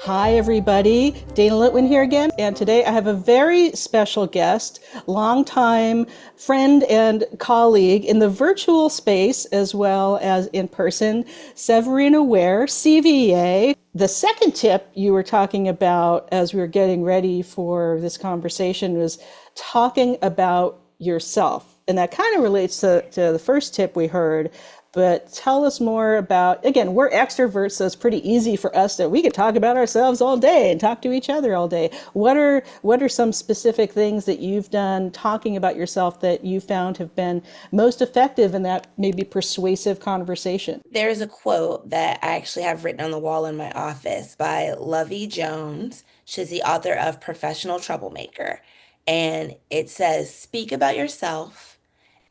Hi, everybody. Dana Litwin here again. And today I have a very special guest, longtime friend and colleague in the virtual space as well as in person, Severina Ware, CVA. The second tip you were talking about as we were getting ready for this conversation was talking about yourself. And that kind of relates to the first tip we heard. But tell us more about, again, we're extroverts, so it's pretty easy for us that we could talk about ourselves all day and talk to each other all day. What are some specific things that you've done talking about yourself that you found have been most effective in that maybe persuasive conversation? There's a quote that I actually have written on the wall in my office by Lovey Jones. She's the author of Professional Troublemaker. And it says, speak about yourself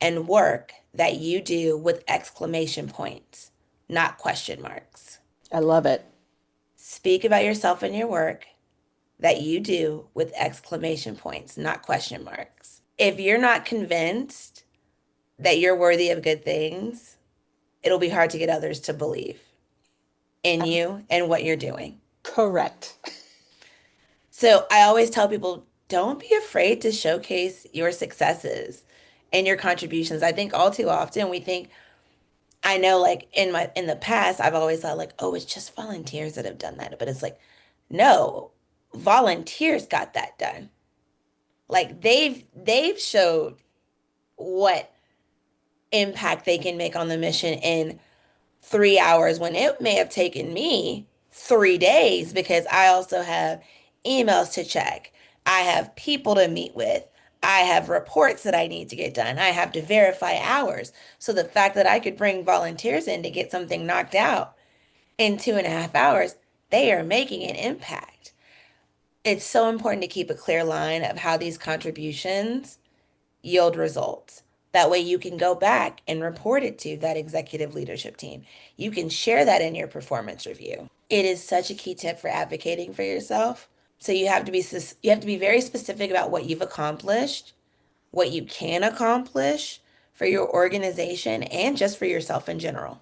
and work that you do with exclamation points, not question marks. I love it. Speak about yourself and your work that you do with exclamation points, not question marks. If you're not convinced that you're worthy of good things, it'll be hard to get others to believe in you and what you're doing. Correct. So I always tell people, don't be afraid to showcase your successes and your contributions. I think all too often we think, I know like in the past, I've always thought like, oh, it's just volunteers that have done that. But it's like, no, volunteers got that done. Like they've showed what impact they can make on the mission in 3 hours when it may have taken me 3 days because I also have emails to check. I have people to meet with. I have reports that I need to get done. I have to verify hours. So the fact that I could bring volunteers in to get something knocked out in 2.5 hours, they are making an impact. It's so important to keep a clear line of how these contributions yield results. That way you can go back and report it to that executive leadership team. You can share that in your performance review. It is such a key tip for advocating for yourself. So you have to be very specific about what you've accomplished, what you can accomplish for your organization and just for yourself in general.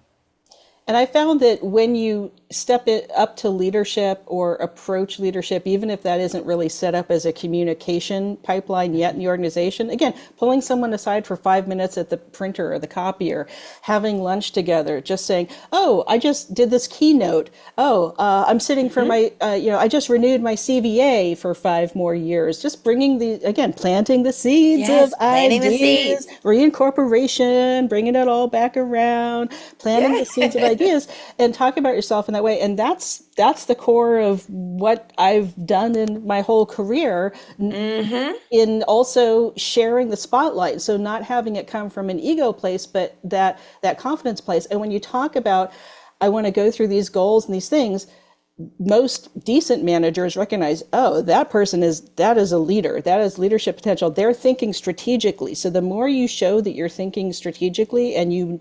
And I found that when you step it up to leadership or approach leadership, even if that isn't really set up as a communication pipeline yet in the organization, again, pulling someone aside for 5 minutes at the printer or the copier, having lunch together, just saying, oh, I just did this keynote. Oh, I'm sitting for my, I just renewed my CVA for 5 more years. Just bringing again, planting the seeds of Yes, planting the ideas, seeds. reincorporation, bringing it all back around, planting the seeds of ideas Yes. and talk about yourself in that way. And that's the core of what I've done in my whole career Mm-hmm. in also sharing the spotlight. So not having it come from an ego place, but that confidence place. And when you talk about, I want to go through these goals and these things, most decent managers recognize, oh, that is a leader. That is leadership potential. They're thinking strategically. So the more you show that you're thinking strategically and you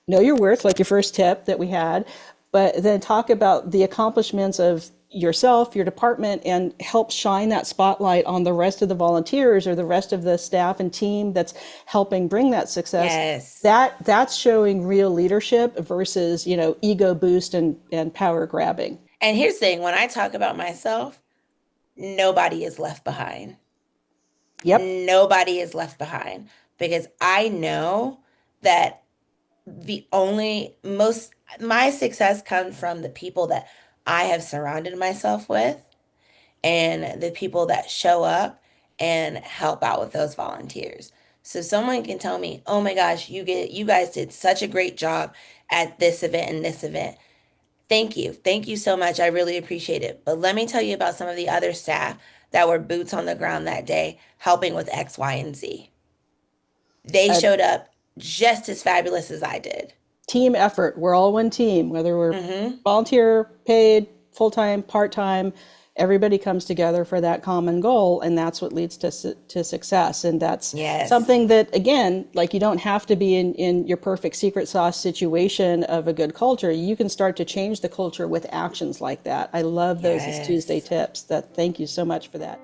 know your worth, like your first tip that we had, but then talk about the accomplishments of yourself, your department, and help shine that spotlight on the rest of the volunteers or the rest of the staff and team that's helping bring that success. Yes. That's showing real leadership versus, ego boost and power grabbing. And here's the thing, when I talk about myself, nobody is left behind. Yep. Nobody is left behind because I know that the only most my success comes from the people that I have surrounded myself with and the people that show up and help out with those volunteers. So someone can tell me, "Oh my gosh, you guys did such a great job at this event and this event." Thank you. Thank you so much. I really appreciate it. But let me tell you about some of the other staff that were boots on the ground that day helping with X, Y, and Z. They A showed up just as fabulous as I did. team effort. We're all one team, whether we're Hmm. volunteer, paid, full-time, part-time, everybody comes together for that common goal, and that's what leads to success. And that's Yes. something that, again, like you don't have to be in your perfect secret sauce situation of a good culture. You can start to change the culture with actions like that. I love those as Tuesday Yes. tips. Thank you so much for that.